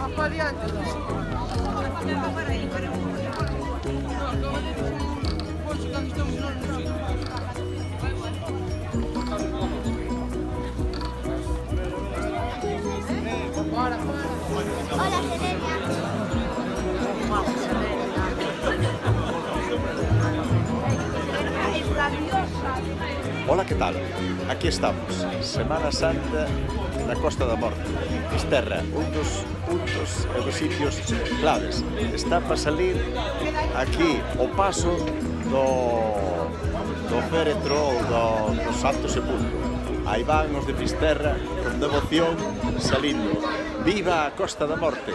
Hola, Serenia. Hola, que tal? Aquí estamos, Semana Santa na Costa da Morte, Fisterra, un dos sitios claves. Está para salir aquí o paso do féretro ou do Santo Sepulcro. Aí van os de Fisterra con devoción salindo. Viva a Costa da Morte!